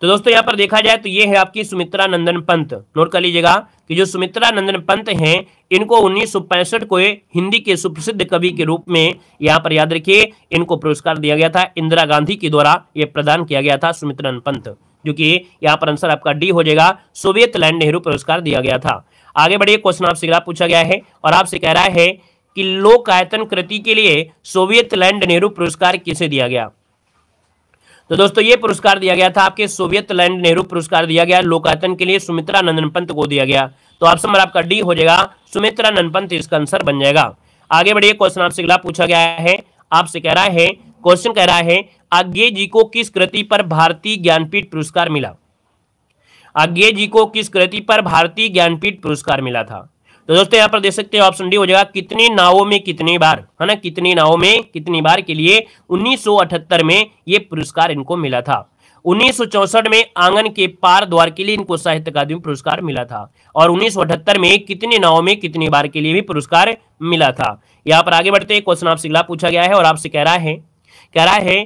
तो दोस्तों यहाँ पर देखा जाए तो ये है आपकी सुमित्रा नंदन पंत। नोट कर लीजिएगा कि जो सुमित्रा नंदन पंत हैं इनको 1965 को हिंदी के सुप्रसिद्ध कवि के रूप में यहाँ पर याद रखिए इनको पुरस्कार दिया गया था। इंदिरा गांधी के द्वारा ये प्रदान किया गया था सुमित्रा नंदन पंत, जो कि यहाँ पर आंसर आपका डी हो जाएगा, सोवियत लैंड नेहरू पुरस्कार दिया गया था। आगे बढ़िए, क्वेश्चन आपसे अगला पूछा गया है और आपसे कह रहा है कि लोकायतन कृति के लिए सोवियत लैंड नेहरू पुरस्कार किसे दिया गया। तो दोस्तों ये पुरस्कार दिया गया था आपके सोवियत लैंड नेहरू पुरस्कार दिया गया लोकायतन के लिए सुमित्रा नंदन पंत को दिया गया। तो ऑप्शन नंबर आपका डी हो जाएगा, सुमित्रा नंदन पंत इसका आंसर बन जाएगा। आगे बढ़िए, क्वेश्चन आपसे अगला पूछा गया है, आपसे कह रहा है, क्वेश्चन कह रहा है आज्ञे जी को किस कृति पर भारतीय ज्ञानपीठ पुरस्कार मिला। आज्ञे जी को किस कृति पर भारतीय ज्ञानपीठ पुरस्कार मिला था। तो दोस्तों यहाँ पर देख सकते हैं ऑप्शन डी हो जाएगा, कितनी नावों में कितनी बार, है ना, कितनी नावों में कितनी बार के लिए 1978 में ये पुरस्कार इनको मिला था। 1964 में आंगन के पार द्वार के लिए इनको साहित्य अकादमी पुरस्कार मिला था और 1978 में कितनी नावों में कितनी बार के लिए भी पुरस्कार मिला था। यहाँ पर आगे बढ़ते हैं, क्वेश्चन आपसे अगला पूछा गया है और आपसे कह रहा है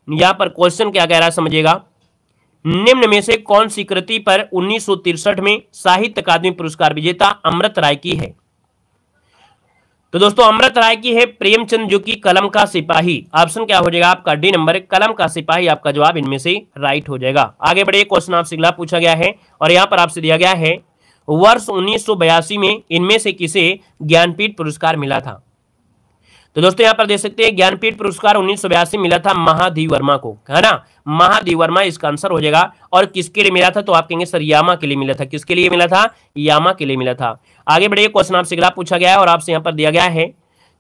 यहाँ पर क्वेश्चन क्या कह रहा है समझिएगा, निम्न में से कौन सी कृति पर 1963 में साहित्य अकादमी पुरस्कार विजेता अमृत राय की है। तो दोस्तों अमृत राय की है प्रेमचंद जो कि कलम का सिपाही। ऑप्शन क्या हो जाएगा आपका डी नंबर, कलम का सिपाही आपका जवाब इनमें से राइट हो जाएगा। आगे बढ़िए, क्वेश्चन आपसे अगला पूछा गया है और यहाँ पर आपसे दिया गया है वर्ष 1982 में इनमें से किसे ज्ञानपीठ पुरस्कार मिला था। तो दोस्तों यहाँ पर देख सकते हैं ज्ञानपीठ पुरस्कार 1982 मिला था महादेवी वर्मा को, है ना, महादेवी वर्मा इसका आंसर हो जाएगा। और किसके लिए मिला था, तो आप कहेंगे सर यामा के लिए मिला था। किसके लिए मिला था, यामा के लिए मिला था। आगे बढ़िए, क्वेश्चन आपसे अगला पूछा गया है और आपसे यहाँ पर दिया गया है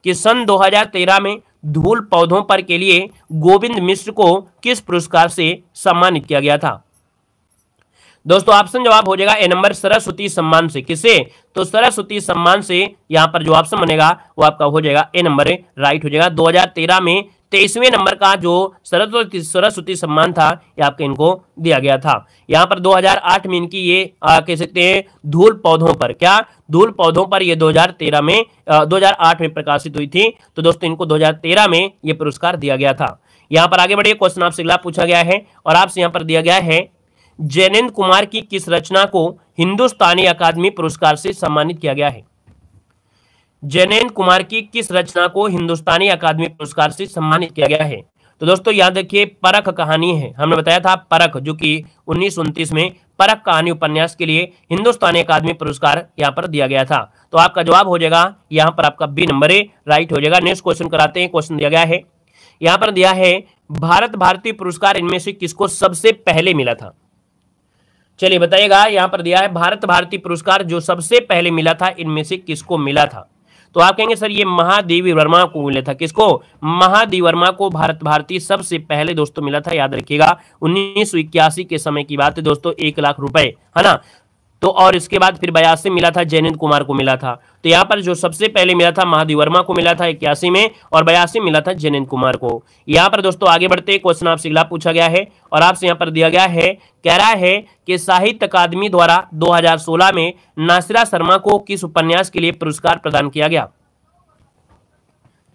कि सन 2013 में धूल पौधों पर के लिए गोविंद मिश्र को किस पुरस्कार से सम्मानित किया गया था। दोस्तों ऑप्शन जवाब हो जाएगा ए नंबर, सरस्वती सम्मान से। किसे, तो सरस्वती सम्मान से यहाँ पर जो ऑप्शन बनेगा वो आपका हो जाएगा ए नंबर राइट हो जाएगा। 2013 में 23वें नंबर का जो सरस्वती सम्मान था ये आपके इनको दिया गया था। यहाँ पर 2008 में इनकी ये कह सकते हैं धूल पौधों पर, क्या धूल पौधों पर ये 2008 में प्रकाशित हुई थी। तो दोस्तों इनको 2013 में ये पुरस्कार दिया गया था। यहाँ पर आगे बढ़िए, क्वेश्चन आपसे अगला पूछा गया है और आपसे यहाँ पर दिया गया है जैनेन्द्र कुमार की किस रचना को हिंदुस्तानी अकादमी पुरस्कार से सम्मानित किया गया है। जैनेन्द्र कुमार की किस रचना को हिंदुस्तानी अकादमी पुरस्कार से सम्मानित किया गया है। तो दोस्तों याद देखिए परख कहानी है, हमने बताया था परख, जो कि 1929 में परख कहानी उपन्यास के लिए हिंदुस्तानी अकादमी पुरस्कार यहाँ पर दिया गया था। तो आपका जवाब हो जाएगा यहाँ पर आपका बी नंबर राइट हो जाएगा। नेक्स्ट क्वेश्चन कराते हैं। क्वेश्चन दिया गया है, यहाँ पर दिया है भारत भारती पुरस्कार इनमें से किसको सबसे पहले मिला था। चलिए बताइएगा, यहाँ पर दिया है भारत भारती पुरस्कार जो सबसे पहले मिला था इनमें से किसको मिला था। तो आप कहेंगे सर ये महादेवी वर्मा को मिला था। किसको, महादेवी वर्मा को भारत भारती सबसे पहले दोस्तों मिला था। याद रखिएगा 1981 के समय की बात है दोस्तों, 1 लाख रुपए, है ना। तो और इसके बाद फिर 82 मिला था जयनेंद्र कुमार को मिला था। तो यहाँ पर जो सबसे पहले मिला था महादेव वर्मा को मिला था 81 में, और 82 मिला था जयनेंद्र कुमार को। यहाँ पर दोस्तों आगे बढ़ते क्वेश्चन आपसे अगला पूछा गया है और आपसे यहाँ पर दिया गया है, कह रहा है कि साहित्य अकादमी द्वारा 2016 में नासिरा शर्मा को किस उपन्यास के लिए पुरस्कार प्रदान किया गया।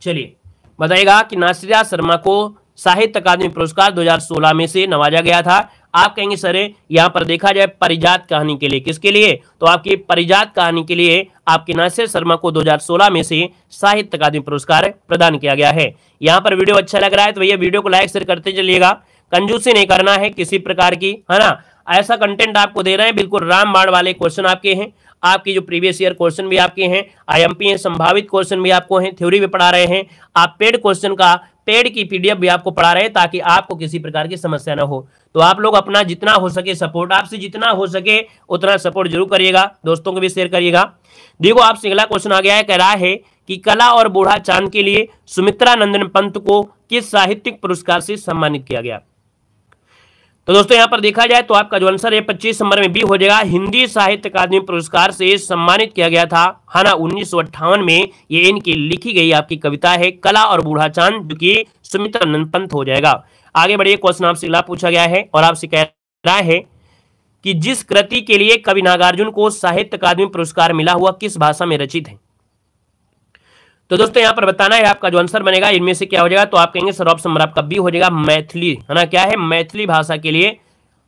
चलिए बताइएगा कि नासिरा शर्मा को साहित्य अकादमी पुरस्कार 2016 में से नवाजा गया था। आप कहेंगे सर यहाँ पर देखा जाए परिजात कहानी के लिए, किसके लिए, तो आपकी परिजात कहानी के लिए आपके नासिर शर्मा को 2016 में से साहित्य अकादमी पुरस्कार प्रदान किया गया है। यहाँ पर वीडियो अच्छा लग रहा है तो भैया वीडियो को लाइक शेयर करते चलिएगा, कंजूसी नहीं करना है किसी प्रकार की, है ना। ऐसा कंटेंट आपको दे रहे हैं, बिल्कुल रामबाण वाले क्वेश्चन आपके हैं, आपकी जो प्रीवियस ईयर क्वेश्चन भी आपके हैं, आईएमपी हैं, संभावित क्वेश्चन भी आपको हैं, थ्योरी भी पढ़ा रहे हैं, आप पेड क्वेश्चन का पेड की पीडीएफ भी आपको पढ़ा रहे हैं ताकि आपको किसी प्रकार की समस्या ना हो। तो आप लोग अपना जितना हो सके सपोर्ट, आपसे जितना हो सके उतना सपोर्ट जरूर करिएगा, दोस्तों को भी शेयर करिएगा। देखो आपसे अगला क्वेश्चन आ गया है, कह रहा है कि कला और बूढ़ा चांद के लिए सुमित्रा नंदन पंत को किस साहित्यिक पुरस्कार से सम्मानित किया गया। तो दोस्तों यहाँ पर देखा जाए तो आपका जो आंसर है 25 नंबर में बी हो जाएगा, हिंदी साहित्य अकादमी पुरस्कार से सम्मानित किया गया था, है ना। 1958 में ये इनकी लिखी गई आपकी कविता है कला और बूढ़ा चांद, जो कि सुमित्रा नंदन पंत हो जाएगा। आगे बढ़िए, क्वेश्चन आपसे अगला पूछा गया है और आपसे कह रहा है कि जिस कृति के लिए कवि नागार्जुन को साहित्य अकादमी पुरस्कार मिला हुआ किस भाषा में रचित है। तो दोस्तों यहाँ पर बताना है आपका जो आंसर बनेगा इनमें से क्या हो जाएगा, तो आप कहेंगे सर ऑप्शन नंबर आपका बी हो जाएगा मैथिली, है ना। क्या है, मैथिली भाषा के लिए,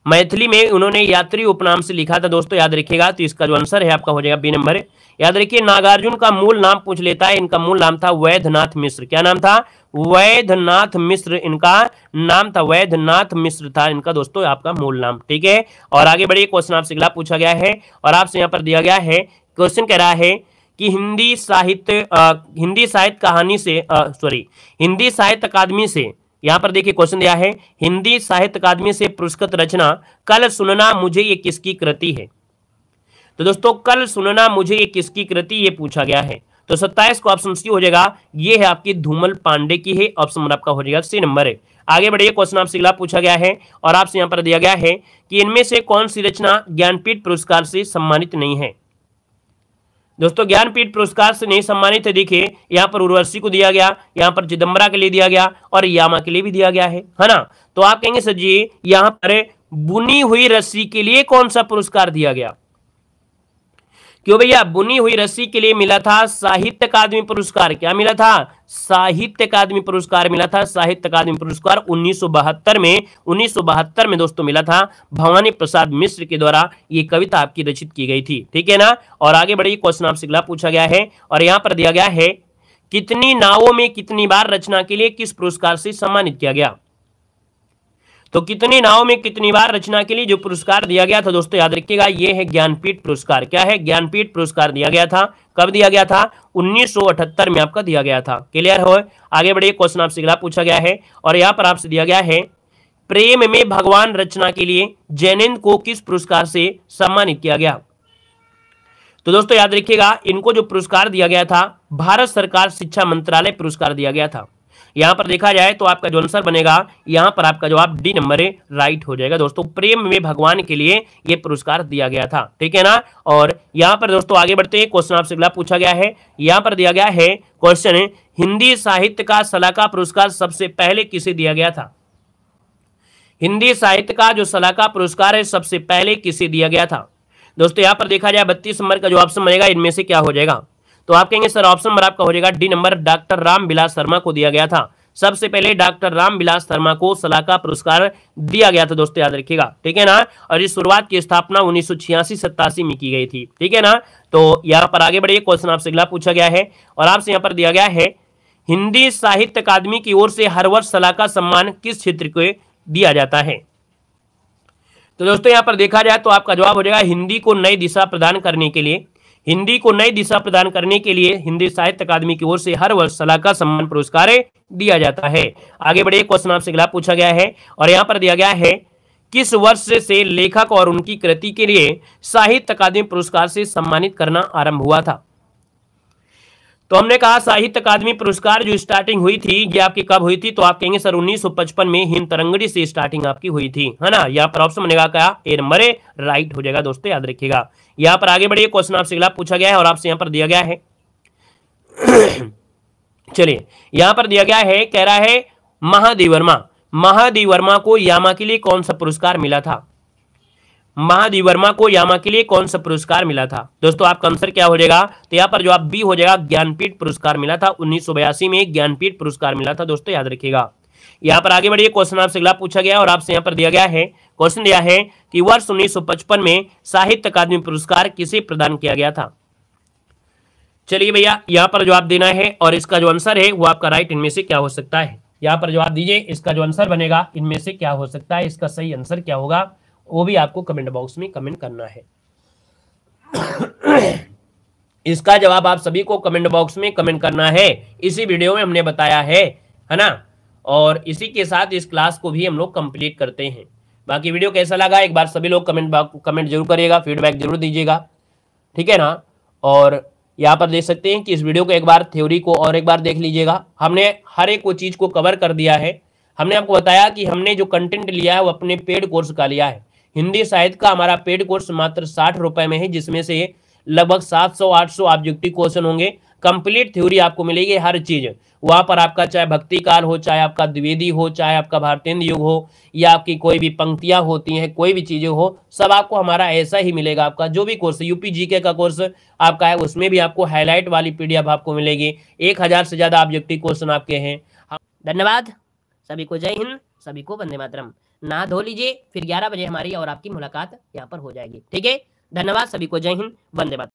मैथिली में उन्होंने यात्री उपनाम से लिखा था दोस्तों, याद रखिएगा। तो इसका जो आंसर है आपका हो जाएगा बी नंबर। याद रखिए नागार्जुन का मूल नाम पूछ लेता है, इनका मूल नाम था वैद्यनाथ मिश्र। क्या नाम था, वैद्यनाथ मिश्र इनका नाम था, वैद्यनाथ मिश्र था इनका दोस्तों आपका मूल नाम, ठीक है। और आगे बढ़िए, क्वेश्चन आपसे अगला पूछा गया है और आपसे यहाँ पर दिया गया है, क्वेश्चन कह रहा है कि हिंदी साहित्य कहानी से हिंदी साहित्य अकादमी से, यहाँ पर देखिए क्वेश्चन दिया है, हिंदी साहित्य अकादमी से पुरस्कृत रचना कल सुनना मुझे ये किसकी कृति है। तो दोस्तों कल सुनना मुझे ये किसकी कृति, ये पूछा गया है। तो 27 को ऑप्शन सी हो जाएगा, ये है आपकी धूमल पांडे की है, ऑप्शन नंबर आपका हो जाएगा सी नंबर है। आगे बढ़िए, क्वेश्चन आपसे अगला पूछा गया है और आपसे यहाँ पर दिया गया है कि इनमें से कौन सी रचना ज्ञानपीठ पुरस्कार से सम्मानित नहीं है। दोस्तों ज्ञानपीठ पुरस्कार से नहीं सम्मानित है, देखिए यहाँ पर उर्वशी को दिया गया, यहाँ पर चिदम्बरा के लिए दिया गया और यामा के लिए भी दिया गया है ना। तो आप कहेंगे सर जी यहाँ पर बुनी हुई रस्सी के लिए कौन सा पुरस्कार दिया गया। क्यों भैया, बुनी हुई रस्सी के लिए मिला था साहित्य अकादमी पुरस्कार। क्या मिला था, साहित्य अकादमी पुरस्कार मिला था। साहित्य अकादमी पुरस्कार 1972 में दोस्तों मिला था, भवानी प्रसाद मिश्र के द्वारा ये कविता आपकी रचित की गई थी, ठीक है ना। और आगे बढ़िए, क्वेश्चन आपसे अगला पूछा गया है और यहाँ पर दिया गया है कितनी नावों में कितनी बार रचना के लिए किस पुरस्कार से सम्मानित किया गया। तो कितनी नाव में कितनी बार रचना के लिए जो पुरस्कार दिया गया था दोस्तों, याद रखिएगा ये है ज्ञानपीठ पुरस्कार। क्या है, ज्ञानपीठ पुरस्कार दिया गया था। कब दिया गया था, 1978 में आपका दिया गया था। क्लियर हो। आगे बढ़िए, क्वेश्चन आपसे अगला पूछा गया है और यहाँ पर आपसे दिया गया है प्रेम में भगवान रचना के लिए जैनेंद्र को किस पुरस्कार से सम्मानित किया गया। तो दोस्तों याद रखिएगा इनको जो पुरस्कार दिया गया था भारत सरकार शिक्षा मंत्रालय पुरस्कार दिया गया था। यहां पर देखा जाए तो आपका जो आंसर बनेगा यहां पर आपका जवाब डी नंबर है, राइट हो जाएगा दोस्तों। प्रेम में भगवान के लिए यह पुरस्कार दिया गया था, ठीक है ना। और यहां पर दोस्तों आगे बढ़ते हैं, क्वेश्चन आपसे अगला पूछा गया है। यहां पर दिया गया है क्वेश्चन है हिंदी साहित्य का सलाहकार पुरस्कार सबसे पहले किसे दिया गया था। हिंदी साहित्य का जो सलाहकार पुरस्कार है सबसे पहले किसे दिया गया था। दोस्तों यहां पर देखा जाए 32 नंबर का जो ऑप्शन बनेगा इनमें से क्या हो जाएगा। तो आप कहेंगे सर ऑप्शन नंबर आपका हो जाएगा D number, doctor Ramvilas Sharma को दिया गया था। सबसे पहले डॉक्टर रामविलास शर्मा को सलाहकार पुरस्कार दिया गया था दोस्तों, याद रखिएगा, ठीक है ना। और इस शुरुआत की स्थापना 1986-87 में की गई थी, ठीक है ना। तो यहाँ पर आगे बढ़िए, क्वेश्चन आपसे अगला पूछा गया है और आपसे यहाँ पर दिया गया है हिंदी साहित्य अकादमी की ओर से हर वर्ष सलाहकार सम्मान किस क्षेत्र को दिया जाता है। तो दोस्तों यहाँ पर देखा जाए तो आपका जवाब हो जाएगा हिंदी को नई दिशा प्रदान करने के लिए। हिंदी को नई दिशा प्रदान करने के लिए हिंदी साहित्य अकादमी की ओर से हर वर्ष सलाहकार सम्मान पुरस्कार दिया जाता है। आगे बढ़िए, क्वेश्चन आपसे अगला पूछा गया है और यहाँ पर दिया गया है किस वर्ष से लेखक और उनकी कृति के लिए साहित्य अकादमी पुरस्कार से सम्मानित करना आरंभ हुआ था। तो हमने कहा साहित्य अकादमी पुरस्कार जो स्टार्टिंग हुई थी ये आपकी कब हुई थी, तो आप कहेंगे सर 1955 में हिंद तरंगड़ी से स्टार्टिंग आपकी हुई थी, है ना। यहाँ पर ऑप्शन बनेगा क्या, ए नंबर ए राइट हो जाएगा दोस्तों, याद रखिएगा। यहाँ पर आगे बढ़िए, क्वेश्चन आपसे अगला पूछा गया है और आपसे यहाँ पर दिया गया है चलिए यहाँ पर दिया गया है, कह रहा है महादेव वर्मा को यामा के लिए कौन सा पुरस्कार मिला था। महादेव वर्मा को यामा के लिए कौन सा पुरस्कार मिला था। दोस्तों आपका आंसर क्या हो जाएगा, तो यहाँ पर जवाब बी हो जाएगा, ज्ञानपीठ पुरस्कार मिला था। 1982 में ज्ञानपीठ पुरस्कार मिला था दोस्तों, याद रखिएगा। यहाँ पर आगे बढ़िए, क्वेश्चन आपसे अगला पूछा गया और आपसे यहाँ पर दिया गया है, क्वेश्चन दिया है कि वर्ष 1955 में साहित्य अकादमी पुरस्कार किसे प्रदान किया गया था। चलिए भैया यहाँ पर जवाब देना है और इसका जो आंसर है वो आपका राइट इनमें से क्या हो सकता है, यहाँ पर जवाब दीजिए। इसका जो आंसर बनेगा इनमें से क्या हो सकता है, इसका सही आंसर क्या होगा वो भी आपको कमेंट बॉक्स में कमेंट करना है इसका जवाब आप सभी को कमेंट बॉक्स में कमेंट करना है। इसी वीडियो में हमने बताया है ना। और इसी के साथ इस क्लास को भी हम लोग कंप्लीट करते हैं। बाकी वीडियो कैसा लगा एक बार सभी लोग कमेंट जरूर करिएगा, फीडबैक जरूर दीजिएगा, ठीक है ना। और यहाँ पर देख सकते हैं कि इस वीडियो को एक बार थ्योरी को और एक बार देख लीजिएगा। हमने हर एक वो चीज़ को कवर कर दिया है। हमने आपको बताया कि हमने जो कंटेंट लिया है वो अपने पेड कोर्स का लिया है। हिंदी साहित्य का हमारा पेड कोर्स मात्र 60 रुपए में है, जिसमें से लगभग 700-800 ऑब्जेक्टिव क्वेश्चन होंगे। कंप्लीट थ्योरी आपको मिलेगी, हर चीज वहां पर आपका, चाहे भक्ति काल हो, चाहे आपका द्विवेदी हो, चाहे आपका भारतेंद्र युग हो, या आपकी कोई भी पंक्तियां होती हैं, कोई भी चीजें हो, सब आपको हमारा ऐसा ही मिलेगा। आपका जो भी कोर्स यूपी जीके का कोर्स आपका है उसमें भी आपको हाईलाइट वाली पीडीएफ आपको मिलेगी। 1000 से ज्यादा ऑब्जेक्टिव क्वेश्चन आपके हैं। धन्यवाद सभी को, जय हिंद, सभी को वंदे मातरम। नहा धो लीजिए, फिर 11 बजे हमारी और आपकी मुलाकात यहाँ पर हो जाएगी, ठीक है। धन्यवाद सभी को, जय हिंद, वंदे मातरम।